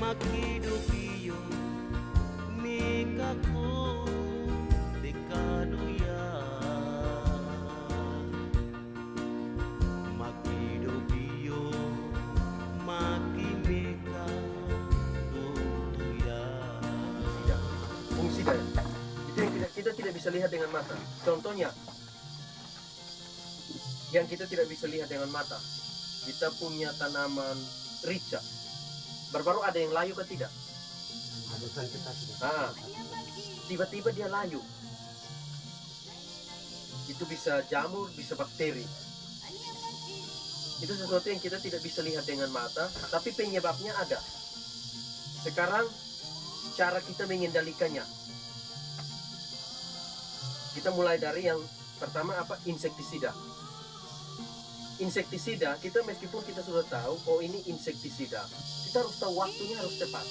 makidupiyo mikako dekanuya makidupiyo makimeka tuya. Tidak, fungsi dari itu yang kita tidak bisa lihat dengan mata. Contohnya, yang kita tidak bisa lihat dengan mata, kita punya tanaman rica. Baru-baru ada yang layu kan tidak? Tiba-tiba dia layu. Itu bisa jamur, bisa bakteri. Itu sesuatu yang kita tidak bisa lihat dengan mata, tapi penyebabnya ada. Sekarang cara kita mengendalikannya. Kita mulai dari yang pertama apa? Insektisida. Insektisida, kita meskipun kita sudah tahu, oh ini insektisida, kita harus tahu waktunya harus tepat.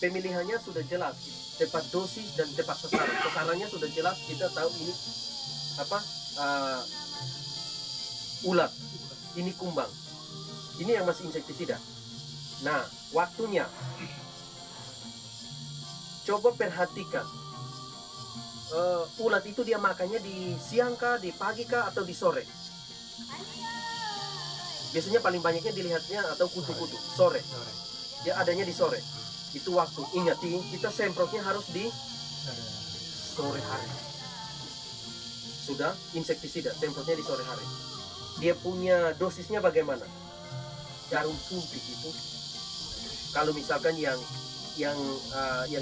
Pemilihannya sudah jelas, tepat dosis dan tepat sasaran. Sasarannya sudah jelas, kita tahu ini apa? Ulat, ini kumbang. Ini yang masih insektisida. Nah, waktunya. Coba perhatikan. Ulat itu dia makannya di siang kah, di pagi kah, atau di sore? Biasanya paling banyaknya dilihatnya atau kutu-kutu sore. Dia adanya di sore. Itu waktu. Ingat, kita semprotnya harus di sore hari. Sudah insektisida, semprotnya di sore hari. Dia punya dosisnya bagaimana? Jarum suntik itu. Kalau misalkan yang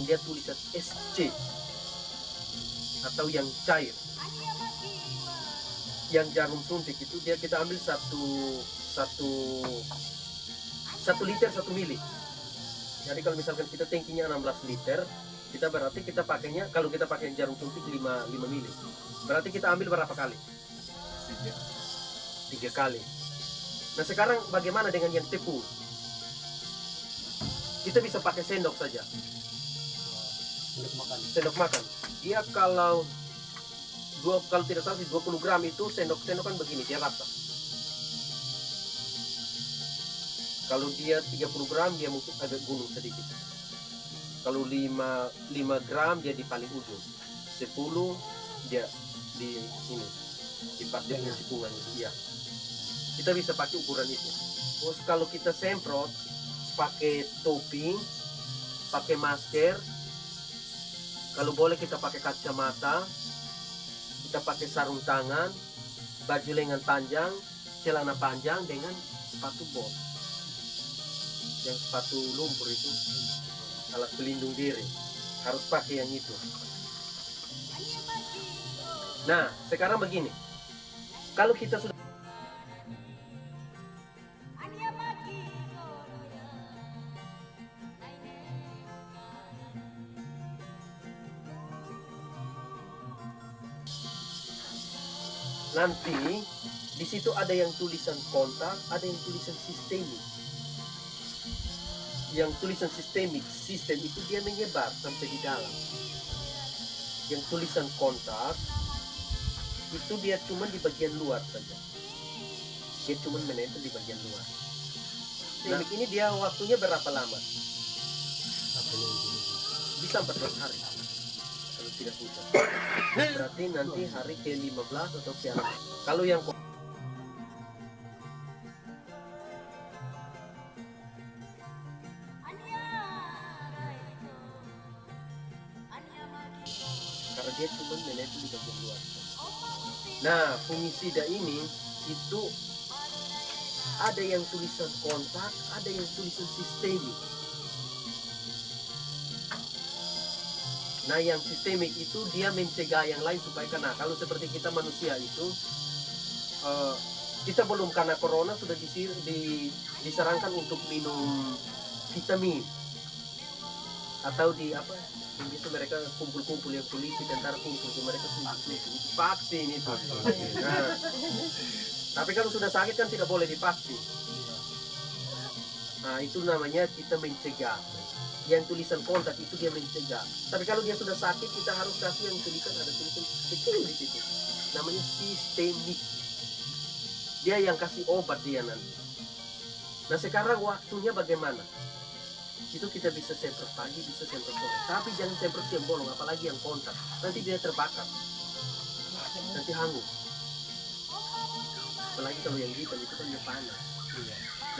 dia tulisan SC atau yang cair, yang jarum suntik itu kita ambil satu liter 1 mili. Jadi kalau misalkan kita tankinya 16 liter, kita pakainya, kalau kita pakai jarum suntik 5 mili, berarti kita ambil berapa kali? 3 kali. Nah sekarang bagaimana dengan yang tepung? Kita bisa pakai sendok saja. Sendok makan. Dia kalau tidak salah 20 gram itu sendok kan begini, dia rata. Kalau dia 30 gram dia mungkin agak gunung sedikit. Kalau 5 gram dia di paling ujung. 10 dia di ini, di partai tikungan. Iya. Kita bisa pakai ukuran itu. Terus kalau kita semprot pakai topi, pakai masker, kalau boleh kita pakai kacamata, kita pakai sarung tangan, baju lengan panjang, celana panjang dengan sepatu bot. Yang sepatu lumpur itu, alat pelindung diri. Harus pakai yang itu. Nah, sekarang begini. Kalau kita sudah nanti di situ ada yang tulisan kontak, ada yang tulisan sistemik. Yang tulisan sistem itu dia menyebar sampai di dalam. Yang tulisan kontak itu dia cuma di bagian luar saja. Dia cuma menempel di bagian luar. Sistemik ini dia waktunya berapa lama? Bisa 14 hari. Kalau tidak hujan. Berarti nanti hari ke-15 atau ke-6. Kalau yang karena dia cuma menempel di bagian luar. Nah, fungisida ini itu ada yang tulisan kontak, ada yang tulisan sistemik. Nah, yang sistemik itu dia mencegah yang lain supaya kena. Kalau seperti kita manusia itu, kita belum kena corona sudah disarankan untuk minum vitamin atau di apa? Yang biasa mereka kumpul-kumpul yang polisi tentara kumpul, mereka vaksin itu. Nah, tapi kalau sudah sakit kan tidak boleh divaksin. Nah, itu namanya kita mencegah. Yang tulisan kontak itu dia mencegah. Tapi kalau dia sudah sakit, kita harus kasih yang tulisan, ada tulisan kecil di situ. Namanya sistemik. Dia yang kasih obat dia nanti. Nah sekarang waktunya bagaimana? Itu kita bisa semprot pagi, bisa semprot sore. Tapi jangan semprot yang bolong, apalagi yang kontak. Nanti dia terbakar, nanti hangus. Apalagi kalau yang hitam itu kan dia panas.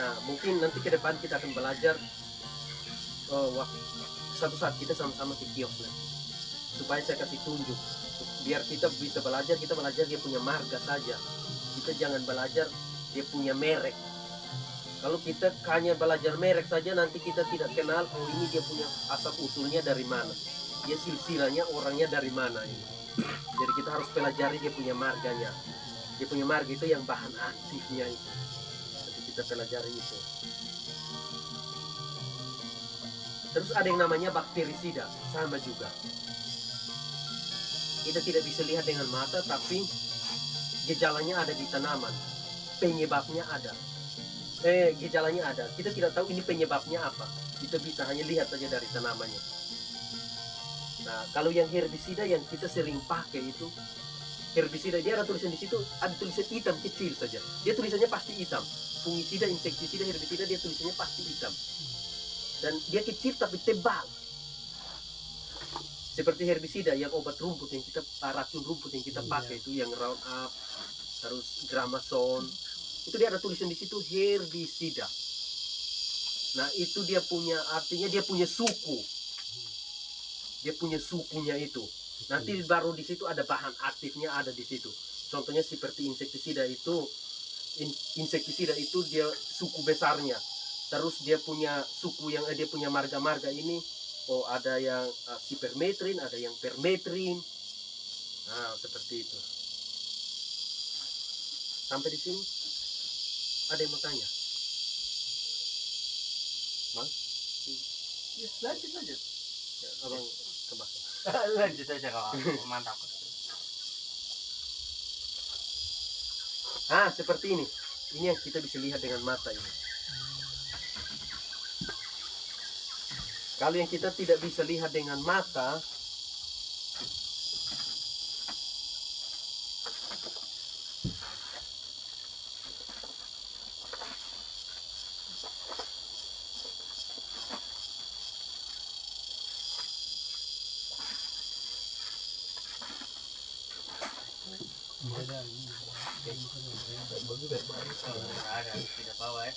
Nah mungkin nanti ke depan kita akan belajar satu saat kita sama-sama ke kios nanti, supaya saya kasih tunjuk, biar kita bisa belajar, kita belajar dia punya marga saja, kita jangan belajar dia punya merek. Kalau kita hanya belajar merek saja, nanti kita tidak kenal oh ini dia punya asal usulnya dari mana, dia silsilahnya orangnya dari mana ini. Jadi kita harus pelajari dia punya marganya. Dia punya marga itu yang bahan aktifnya itu. Jadi kita pelajari itu. Terus ada yang namanya bakterisida, sama juga. Kita tidak bisa lihat dengan mata, tapi gejalanya ada di tanaman. Penyebabnya ada. Gejalanya ada. Kita tidak tahu ini penyebabnya apa. Kita bisa hanya lihat saja dari tanamannya. Nah, kalau yang herbisida yang kita sering pakai itu, herbisida dia ada tulisan di situ, ada tulisan hitam kecil saja. Dia tulisannya pasti hitam. Fungisida, insektisida, herbisida dia tulisannya pasti hitam. Dan dia kecil tapi tebal. Seperti herbisida yang obat rumput yang kita, racun rumput yang kita pakai itu, yang Roundup, terus Gramason, itu dia ada tulisan di situ herbisida. Nah itu dia punya, artinya dia punya suku, dia punya sukunya itu. Nanti baru di situ ada bahan aktifnya ada di situ. Contohnya seperti insektisida itu, insektisida itu dia suku besarnya. Terus dia punya suku yang dia punya marga-marga ini. Oh ada yang sipermetrin, ada yang permetrin. Nah seperti itu. Sampai di sini ada yang mau tanya? Bang? Ya, lanjut aja. Ya, abang tebak. Lanjut aja kalau mantap. Seperti ini. Ini yang kita bisa lihat dengan mata ini. Kalau yang kita tidak bisa lihat dengan mata, Ada, tidak bawa ya.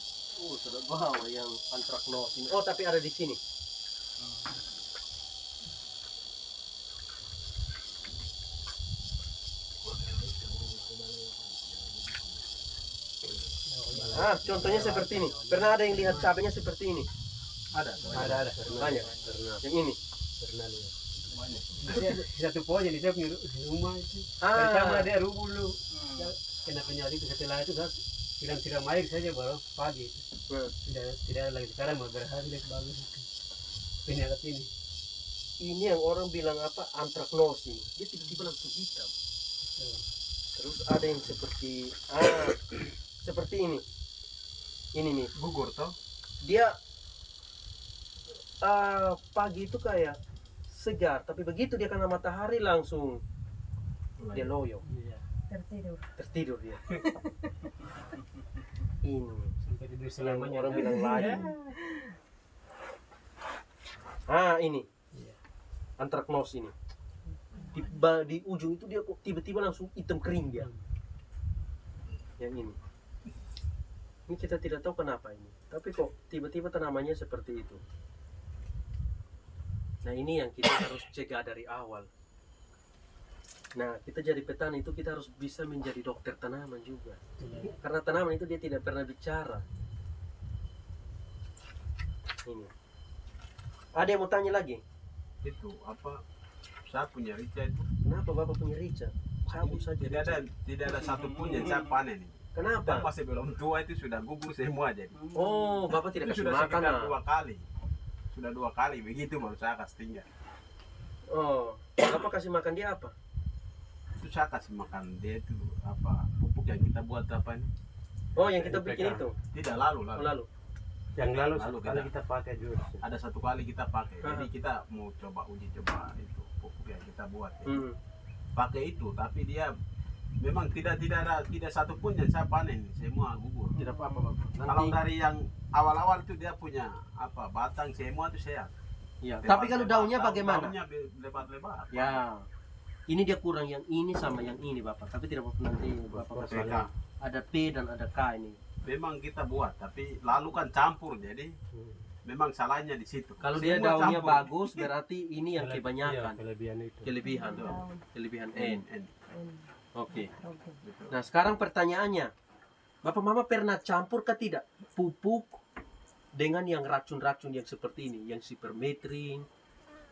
sudah bawa yang antraknos ini. Oh, tapi ada di sini. Contohnya seperti ini. Pernah ada yang lihat cabenya seperti ini? Ada. Banyak. Yang ini. Pernah lihat. Satu pohon yang saya punya rumah itu. Pertama dia rubuh dulu. Kena penyakit itu, setelah itu saya siram air saja baru pagi. Tidak ada lagi. Sekarang mau berhasil bagus itu. Penyakit ini. Ini yang orang bilang apa? Antraknos ini. Dia tiba-tiba langsung hitam. Terus ada yang seperti seperti ini. Ini nih. Gugur toh? Dia pagi itu kayak segar, tapi begitu dia kena matahari langsung dia loyo. Tertidur dia. Ini Sampai tidur yang selamanya. orang bilang layu. Ini antraknos ini. Di ujung itu dia kok tiba-tiba langsung hitam kering dia. Yang ini. Ini kita tidak tahu kenapa ini. Tapi kok tiba-tiba tanamannya seperti itu. Nah ini yang kita harus cegah dari awal. Nah kita jadi petani itu kita harus bisa menjadi dokter tanaman juga. Karena tanaman itu dia tidak pernah bicara. Ini. Ada yang mau tanya lagi? Itu apa? Saya punya rica itu. Kenapa Bapak punya rica? Sabut saja. Tidak ada satu pun yang saya panen ini. Kenapa? Dan masih belum tua itu sudah gugur semua jadi. Oh, Bapak tidak Itu kasih sudah makan. sekitar 2 kali. Sudah 2 kali begitu baru saya kasih tinggal. Oh, Bapak kasih makan dia apa? Itu saya kasih makan dia itu apa? Pupuk yang kita buat apa ini? Oh, yang kita bikin NPK. itu. Tidak lalu. Lalu. Yang lalu Lalu sekali kita pakai juga. Ada 1 kali kita pakai. Ah. Jadi kita mau coba uji coba itu pupuk yang kita buat. Ya. Hmm. Pakai itu tapi dia memang tidak satu pun yang saya panen, semua gugur. Tidak apa-apa, Bapak. Kalau dari yang awal-awal itu dia punya apa batang semua itu sehat. Ya. Lebar- Tapi kalau daunnya lebar, bagaimana? Daunnya lebar-lebar. Ya. Ini dia kurang yang ini sama yang ini, Bapak. Tapi tidak apa-apa, nanti Bapak kasih PK. lihat. Ada P dan ada K ini. Memang kita buat, tapi lalu kan campur, jadi memang salahnya di situ. Kalau dia Semua daunnya campur. bagus, berarti ini yang Iya, kebanyakan. kelebihan itu. Kelebihan N. N. Oke. Oke. Betul. Nah, sekarang pertanyaannya. Bapak Mama pernah campur ke tidak pupuk dengan yang racun-racun yang seperti ini, yang sipermetrin,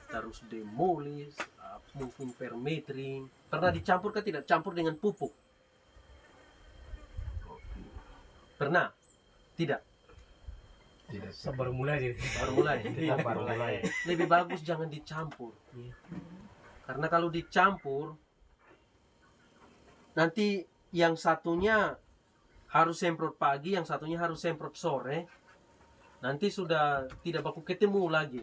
terus demolis, mungkin permetrin. Pernah dicampur ke tidak? Campur dengan pupuk? Pernah? Tidak. Baru mulai jadi. Baru mulai. Kita baru mulai. Lebih bagus jangan dicampur. Karena kalau dicampur, nanti yang satunya harus semprot pagi, yang satunya harus semprot sore. Nanti sudah tidak baku ketemu lagi.